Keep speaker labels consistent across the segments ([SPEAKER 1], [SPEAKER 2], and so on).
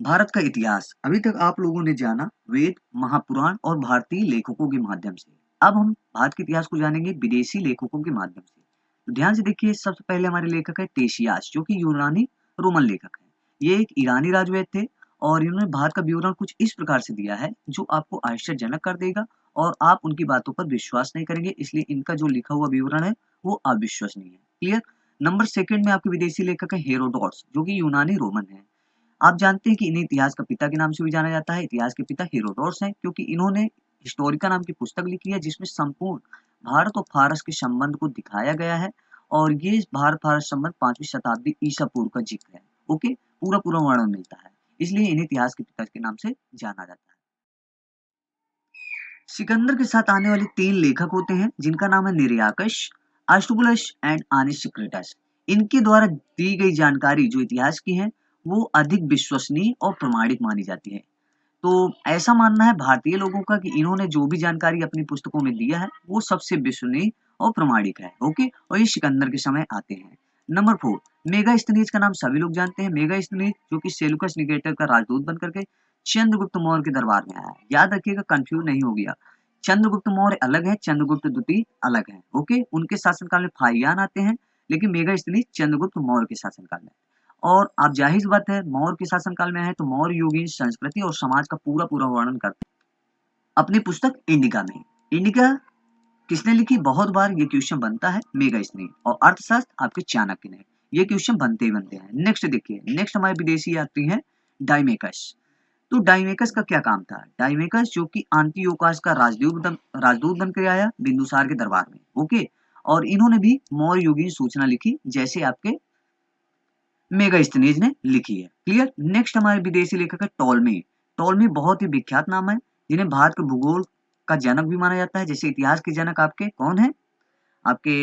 [SPEAKER 1] भारत का इतिहास अभी तक आप लोगों ने जाना वेद, महापुराण और भारतीय लेखकों के माध्यम से। अब हम भारत के इतिहास को जानेंगे विदेशी लेखकों के माध्यम से। तो ध्यान से देखिए, सबसे पहले हमारे लेखक है टेशियास, जो कि यूनानी रोमन लेखक है। ये एक ईरानी राजवैद थे और इन्होंने भारत का विवरण कुछ इस प्रकार से दिया है जो आपको आश्चर्यजनक कर देगा और आप उनकी बातों पर विश्वास नहीं करेंगे, इसलिए इनका जो लिखा हुआ विवरण है वो अविश्वसनीय है। क्लियर। नंबर सेकंड में आपके विदेशी लेखक है हेरोडोट्स, जो कि यूनानी रोमन है। आप जानते हैं कि इन्हें इतिहास का पिता के नाम से भी जाना जाता है। इतिहास के पिता हेरोडोटस हैं, क्योंकि इन्होंने हिस्टोरिका नाम की पुस्तक लिखी है जिसमें संपूर्ण भारत और फारस के संबंध को दिखाया गया है। और ये भारत फारस संबंध 5वीं शताब्दी ईसा पूर्व का जिक्र है। ओके, पूरा पूरा वर्णन मिलता है, इसलिए इन्हें इतिहास के पिता के नाम से जाना जाता है। सिकंदर के साथ आने वाले 3 लेखक होते हैं जिनका नाम है निरयाकश, आशुबुलस एंड आनिसिक्रिटस। इनके द्वारा दी गई जानकारी जो इतिहास की है वो अधिक विश्वसनीय और प्रमाणिक मानी जाती है। तो ऐसा मानना है भारतीय लोगों का कि इन्होंने जो भी जानकारी अपनी पुस्तकों में दिया है वो सबसे विश्वसनीय और प्रमाणिक है। ओके, और ये सिकंदर के समय आते हैं। नंबर 4, मेगास्थनीज का नाम सभी लोग जानते हैं। मेगास्थनीज जो कि सेलुकस निकेटर का राजदूत बनकर के चंद्रगुप्त मौर्य के दरबार में आया है। याद रखिएगा, कंफ्यूज नहीं हो गया। चंद्रगुप्त मौर्य अलग है, चंद्रगुप्त द्वितीय अलग है। ओके, उनके शासनकाल में फाहियान आते हैं, लेकिन मेगास्थनीज चंद्रगुप्त मौर्य के शासनकाल में। और आप जाहिर सी बात है, मौर्य के शासनकाल में है तो मौर्य युगीन संस्कृति और समाज का पूरा पूरा वर्णन करते हैं अपनी पुस्तक इंडिका में। इंडिका किसने लिखी? बहुत बार ये क्वेश्चन बनता है मेगास्थनीज। और अर्थशास्त्र आपके चाणक्य ने। ये क्वेश्चन बनते ही बनते हैं। नेक्स्ट देखिए, नेक्स्ट हमारे विदेशी यात्री हैं डाइमेकस। तो डाइमेकस का क्या काम था? डाइमेकस जो कि आंतियोकास का राजदूत बन के आया बिंदुसार के दरबार में। ओके, और इन्होंने भी मौर्य युगीन सूचना लिखी जैसे आपके मेगास्थनीज ने लिखी है। क्लियर। नेक्स्ट हमारे विदेशी लेखक है टॉलमी। टॉलमी बहुत ही विख्यात नाम है, जिन्हें भारत के भूगोल का जनक भी माना जाता है। जैसे इतिहास के जनक आपके कौन है? आपके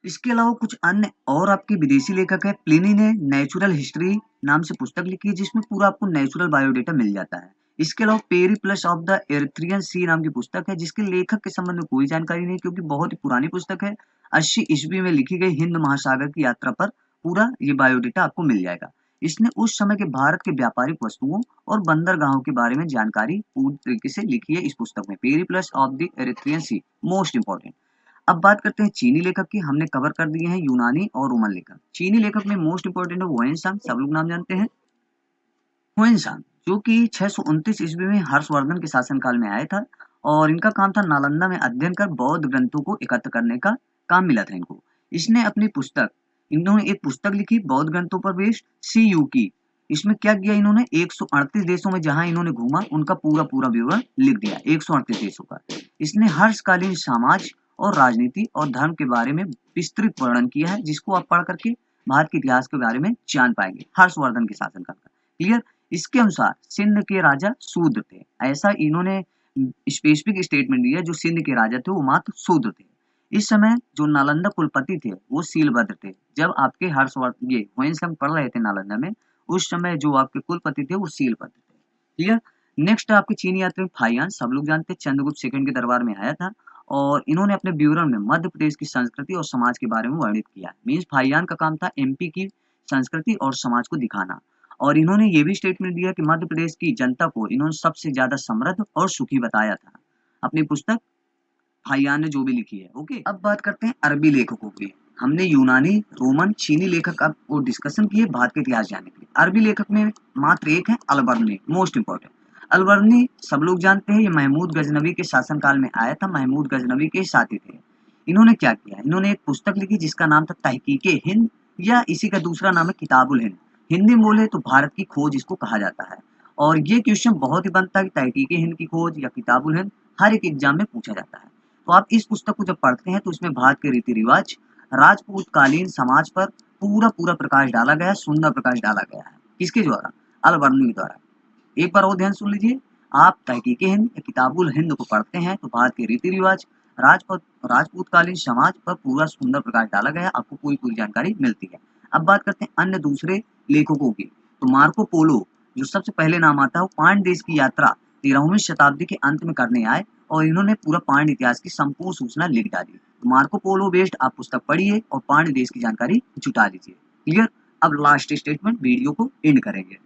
[SPEAKER 1] इसके अलावा कुछ अन्य और आपके विदेशी लेखक है। प्लिनी ने नेचुरल हिस्ट्री नाम से पुस्तक लिखी है जिसमें पूरा आपको नेचुरल बायोडेटा मिल जाता है। इसके अलावा पेरिप्लस ऑफ द एरिथ्रियन सी नाम की पुस्तक है जिसके लेखक के संबंध में कोई जानकारी नहीं, क्योंकि बहुत ही पुरानी पुस्तक है। 80 ईस्वी में लिखी गई हिंद महासागर की यात्रा पर पूरा ये बायोडेटा आपको मिल जाएगा। इसने उस समय के भारत के व्यापारिक वस्तुओं और बंदरगाहों के बारे में जानकारी पूरी तरीके से लिखी है इस पुस्तक में। Periplus of the Erythraean Sea, most important. अब बात करते हैं चीनी लेखक की। हमने कवर कर दिए हैं यूनानी और रोमन लेखक। चीनी लेखक में मोस्ट इंपोर्टेंट है हुएनसांग, सब लोग नाम जानते हैं। हुएनसांग जो कि 629 ईस्वी में हर्षवर्धन के शासनकाल में आया था और इनका काम था नालंदा में अध्ययन कर बौद्ध ग्रंथों को एकत्र करने का काम मिला था इनको। इसने अपनी पुस्तक इन्होंने एक पुस्तक लिखी बौद्ध ग्रंथों पर बेस्ड, सी यू की। इसमें क्या किया इन्होंने? 138 देशों में जहां इन्होंने घूमा उनका पूरा पूरा विवरण लिख दिया, 138 देशों का। इसने हर्षकालीन समाज और राजनीति और धर्म के बारे में विस्तृत वर्णन किया है, जिसको आप पढ़ करके भारत के इतिहास के बारे में जान पाएंगे हर्षवर्धन के शासनकाल का। क्लियर। इसके अनुसार सिंध के राजा शूद्र थे, ऐसा इन्होंने स्पेसिफिक स्टेटमेंट दिया। जो सिंध के राजा थे वो मात्र शूद्र थे। इस समय जो नालंदा कुलपति थे वो सीलभद्र थे। जब आपके हर्षवर्धन ये हुएनसांग पढ़ रहे थे नालंदा में, उस समय जो आपके कुलपति थे वो सीलभद्र थे। क्लियर। नेक्स्ट आपके चीनी यात्री फाहियान, सब लोग जानते हैं, चंद्रगुप्त सेकंड के दरबार में आया था और इन्होंने अपने विवरण में मध्य प्रदेश की संस्कृति और समाज के बारे में वर्णित किया। मीन्स फाहियान का काम था एमपी की संस्कृति और समाज को दिखाना। और इन्होंने ये भी स्टेटमेंट दिया कि मध्य प्रदेश की जनता को इन्होंने सबसे ज्यादा समृद्ध और सुखी बताया था, अपनी पुस्तक फाहियान ने जो भी लिखी है। ओके, अब बात करते हैं अरबी लेखकों की। हमने यूनानी, रोमन, चीनी लेखक अब वो डिस्कशन किए भारत के इतिहास जानने के लिए। अरबी लेखक में मात्र एक है, अलबर्नी, मोस्ट इंपोर्टेंट। अलबर्नी सब लोग जानते हैं, ये महमूद गजनवी के शासनकाल में आया था, महमूद गजनवी के साथी थे। इन्होंने क्या किया? इन्होंने एक पुस्तक लिखी जिसका नाम था तहकीके हिंद, या इसी का दूसरा नाम है किताबुल हिंद। हिंदी में बोले तो भारत की खोज इसको कहा जाता है। और ये क्वेश्चन बहुत ही बनता है कि तहकीके हिंद की खोज या किताबुल हिंद हर एक एग्जाम में पूछा जाता है। तो आप इस पुस्तक को जब पढ़ते हैं तो उसमें भारत के रीति रिवाज, राजपूतकालीन समाज पर पूरा पूरा प्रकाश डाला गया है, सुंदर प्रकाश डाला गया है। किसके द्वारा? अलबर्नी द्वारा। एक बार और ध्यान सुन लीजिए। आप तहकीके हिंद या किताबुल हिंद को पढ़ते हैं तो भारत के रीति रिवाज, राजपूतकालीन समाज पर पूरा सुंदर प्रकाश डाला गया, आपको पूरी पूरी जानकारी मिलती है। अब बात करते हैं अन्य दूसरे लेखकों की। तो मार्को पोलो जो सबसे पहले नाम आता है, वो पांड देश की यात्रा 13वीं शताब्दी के अंत में करने आए और इन्होंने पूरा पांड इतिहास की संपूर्ण सूचना लिख डाली। तो मार्को पोलो बेस्ड आप पुस्तक पढ़िए और पांड देश की जानकारी जुटा लीजिए। क्लियर। अब लास्ट स्टेटमेंट वीडियो को एंड करेंगे।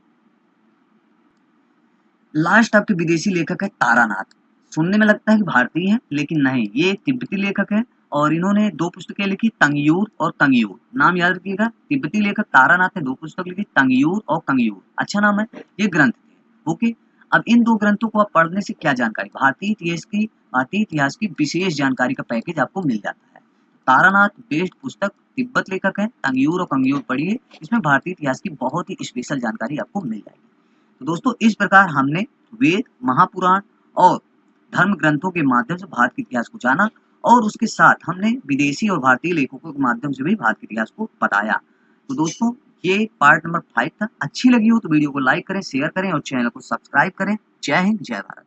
[SPEAKER 1] लास्ट आपके विदेशी लेखक है तारानाथ। सुनने में लगता है कि भारतीय है, लेकिन नहीं, ये एक तिब्बती लेखक है और इन्होंने 2 पुस्तकें लिखी, तंगयूर और कंगयूर। नाम याद रखिएगा, तिब्बती लेखक तारानाथ ने 2 पुस्तक लिखी, तंगयूर और कंगयूर। अच्छा नाम है, ये ग्रंथ थे। ओके, अब इन 2 ग्रंथों को आप पढ़ने से क्या जानकारी, भारतीय इतिहास की विशेष जानकारी का पैकेज आपको मिल जाता है। तारानाथ बेस्ड पुस्तक तिब्बत लेखक है, तंगयूर और कंगयूर पढ़िए, इसमें भारतीय इतिहास की बहुत ही स्पेशल जानकारी आपको मिल जाएगी। तो दोस्तों इस प्रकार हमने वेद, महापुराण और धर्म ग्रंथों के माध्यम से भारत के इतिहास को जाना और उसके साथ हमने विदेशी और भारतीय लेखकों के माध्यम से भी भारत के इतिहास को बताया। तो दोस्तों ये पार्ट नंबर 5 था। अच्छी लगी हो तो वीडियो को लाइक करें, शेयर करें और चैनल को सब्सक्राइब करें। जय हिंद, जय भारत।